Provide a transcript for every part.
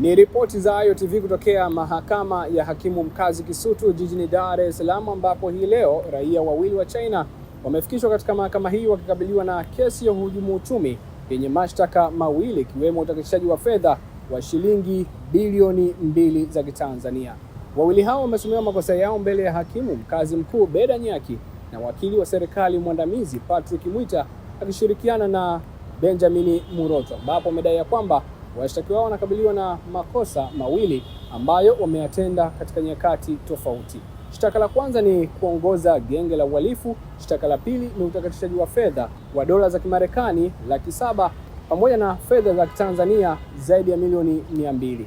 Ni ripoti za Ayo TV kutokea mahakama ya hakimu mkazi Kisutu jijini Dar es Salaam, ambapo hii leo raia wawili wa China wamefikishwa katika mahakama hii wakikabiliwa na kesi ya uhujumu uchumi yenye mashtaka mawili, ikiwemo utakatishaji wa fedha wa shilingi bilioni 2 za Kitanzania. Wawili hao wamesomewa makosa yao mbele ya hakimu mkazi mkuu Beda Nyaki na wakili wa serikali mwandamizi Patrick Mwita akishirikiana na Benjamin Muroto, ambapo wamedai ya kwamba washtakiwa wao wanakabiliwa na makosa mawili ambayo wameyatenda katika nyakati tofauti. Shtaka la kwanza ni kuongoza genge la uhalifu, shtaka la pili ni utakatishaji wa fedha wa dola za Kimarekani 700,000 pamoja na fedha za Tanzania zaidi ya milioni 200.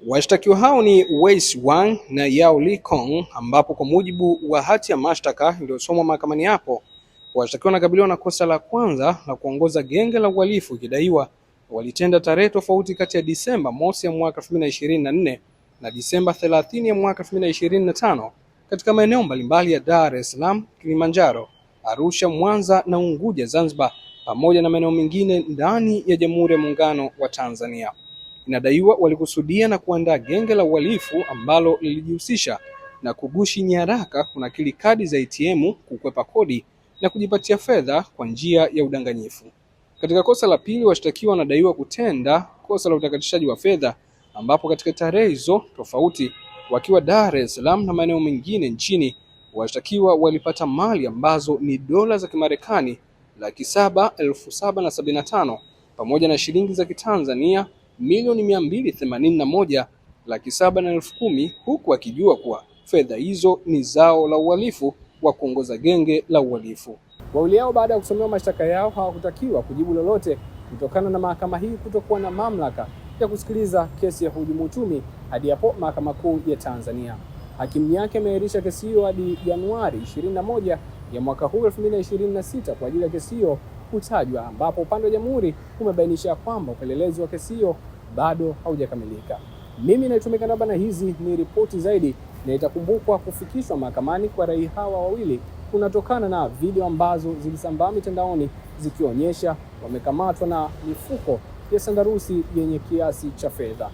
Washtakiwa hao ni Weis Wang na Yao Li Kong, ambapo kwa mujibu wa hati ya mashtaka iliyosomwa mahakamani hapo, washtakiwa wanakabiliwa na kosa la kwanza la kuongoza genge la uhalifu, ikidaiwa walitenda tarehe tofauti kati ya Disemba 1 ya mwaka 2024 na Disemba 30 ya mwaka 2025 katika maeneo mbalimbali ya Dar es Salaam, Kilimanjaro, Arusha, Mwanza na Unguja, Zanzibar, pamoja na maeneo mengine ndani ya Jamhuri ya Muungano wa Tanzania. Inadaiwa walikusudia na kuandaa genge la uhalifu ambalo lilijihusisha na kugushi nyaraka, kunakili kadi za ATM, kukwepa kodi na kujipatia fedha kwa njia ya udanganyifu. Katika kosa la pili, washtakiwa wanadaiwa kutenda kosa la utakatishaji wa fedha, ambapo katika tarehe hizo tofauti wakiwa Dar es Salaam na maeneo mengine nchini, washtakiwa walipata mali ambazo ni dola za Kimarekani 777,075 pamoja na shilingi za Kitanzania milioni 281,710,000, huku akijua kuwa fedha hizo ni zao la uhalifu wa kuongoza genge la uhalifu. Wawili hao baada ya kusomewa mashtaka yao hawakutakiwa kujibu lolote kutokana na mahakama hii kutokuwa na mamlaka ya kusikiliza kesi ya uhujumu uchumi hadi hapo Mahakama Kuu ya Tanzania. Hakimu yake ameahirisha kesi hiyo hadi Januari 21 ya mwaka huu 2026 kwa ajili ya kesi hiyo kutajwa, ambapo upande wa jamhuri umebainisha kwamba upelelezi wa kesi hiyo bado haujakamilika. Mimi naitumika namba, na hizi ni ripoti zaidi, na itakumbukwa kufikishwa mahakamani kwa raia hawa wawili kunatokana na video ambazo zilisambaa mitandaoni zikionyesha wamekamatwa na mifuko ya sandarusi yenye kiasi cha fedha.